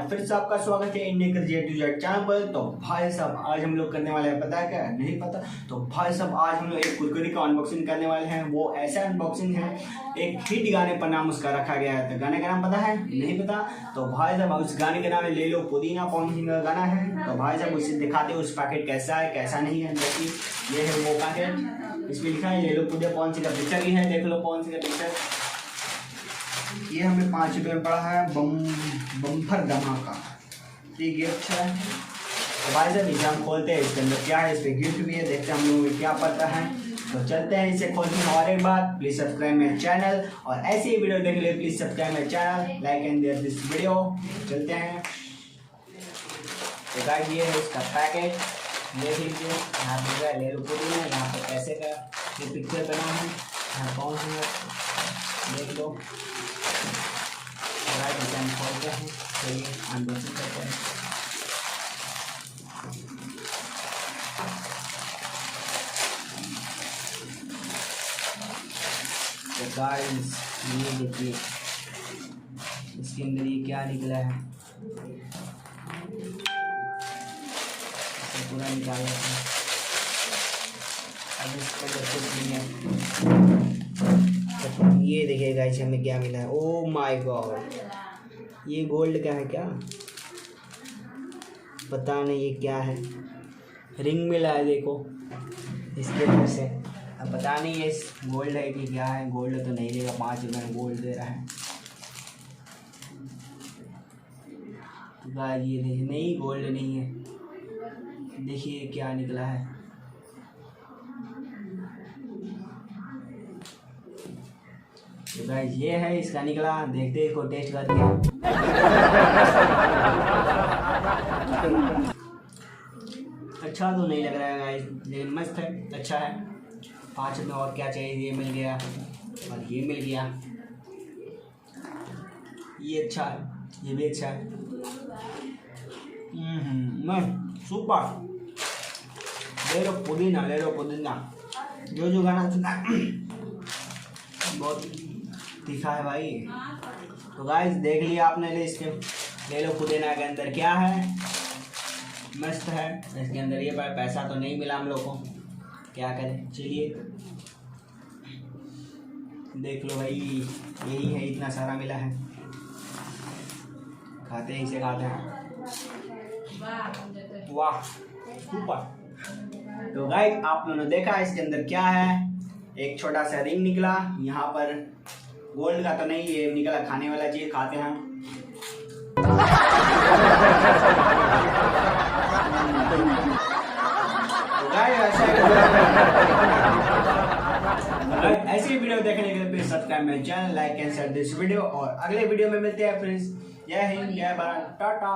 बार फिर से आपका स्वागत है इंडियन क्रिएटिव चैनल पर। तो भाई साहब आज हम लोग करने वाले हैं, पता है क्या? नहीं पता? तो भाई साहब आज हम लोग एक कुरकुरे का अनबॉक्सिंग करने वाले हैं। वो ऐसा अनबॉक्सिंग है, एक हिट गाने पर नाम उसका रखा गया है। तो गाने का नाम पता है? नहीं पता? तो भाई साहब उस गाने का नाम है ले लो पुदीना, पवन सिंह का गाना है। तो भाई साहब उसे दिखाते हैं उस पैकेट कैसा है कैसा नहीं है। देखिए ये है वो पैकेट, इसमें लिखा है ले लो पुदीना, पवन सिंह का पिक्चर भी है, देख लो पवन सिंह का पिक्चर। ये हमें 5 रुपये में पड़ा है बम्फर धमाका। ठीक है, अच्छा है। तो भाई साहब इसे हम खोलते हैं, इसके अंदर क्या है, इस पर गिफ्ट भी है, देखते हैं हम लोगों को क्या पड़ता है। तो चलते हैं इसे खोलते हैं। और एक बात, प्लीज सब्सक्राइब मेरे चैनल और ऐसे ही वीडियो देखने के लिए प्लीज सब्सक्राइब मेरे channel, like and share this video. चलते हैं। तो गाइस ये है इसका पैकेट, ये लीजिए। यहाँ पे ले लो पुदीना, यहाँ पे पैसे का ये पिक्चर बना है, यहाँ कौन सी देख लो। डिजाइन खोलते हैं, चलिए अनबॉक्सिंग करते हैं। तो गाइस ये देखिए इसके अंदर ये क्या निकला है, इसे पूरा निकाला है। अब इसको कुछ नहीं है। ये देखिए गाइस हमें क्या मिला है। ओह माय गॉड, ये गोल्ड का है क्या? पता नहीं ये क्या है। रिंग मिला है देखो इसके अंदर से। अब पता नहीं ये गोल्ड है कि क्या है। गोल्ड तो नहीं देगा, 5 रुपये में गोल्ड दे रहा है। गाइस ये देखिए, नहीं गोल्ड नहीं है। देखिए क्या निकला है। तो गाइस ये है इसका निकला, देखते हैं इसको टेस्ट करके। अच्छा तो नहीं लग रहा है गाइस, लेकिन मस्त है, अच्छा है। 5 रुपये और क्या चाहिए। ये मिल गया और ये मिल गया, ये अच्छा है, ये भी अच्छा है। सुपर। ले लो पुदीना, ले लो पुदीना। जो गाना सुना बहुत तीखा है भाई। तो गाइस देख लिया आपने, इसके ले लो पुदीना के अंदर क्या है, मस्त है। इसके अंदर ये पैसा तो नहीं मिला हम लोग को, क्या करें। चलिए देख लो भाई, यही है, इतना सारा मिला है। खाते हैं, इसे खाते हैं। वाह सुपर। तो गाइस आप लोगों ने देखा इसके अंदर क्या है। एक छोटा सा रिंग निकला, यहाँ पर गोल्ड का तो नहीं, ये निकला खाने वाला चीज, खाते हैं। ऐसी वीडियो देखने के लिए प्लीज सब्सक्राइब मेरे channel, like and share this video. और अगले वीडियो में मिलते हैं फ्रेंड्स। जय हिंद, जय भारत, टाटा।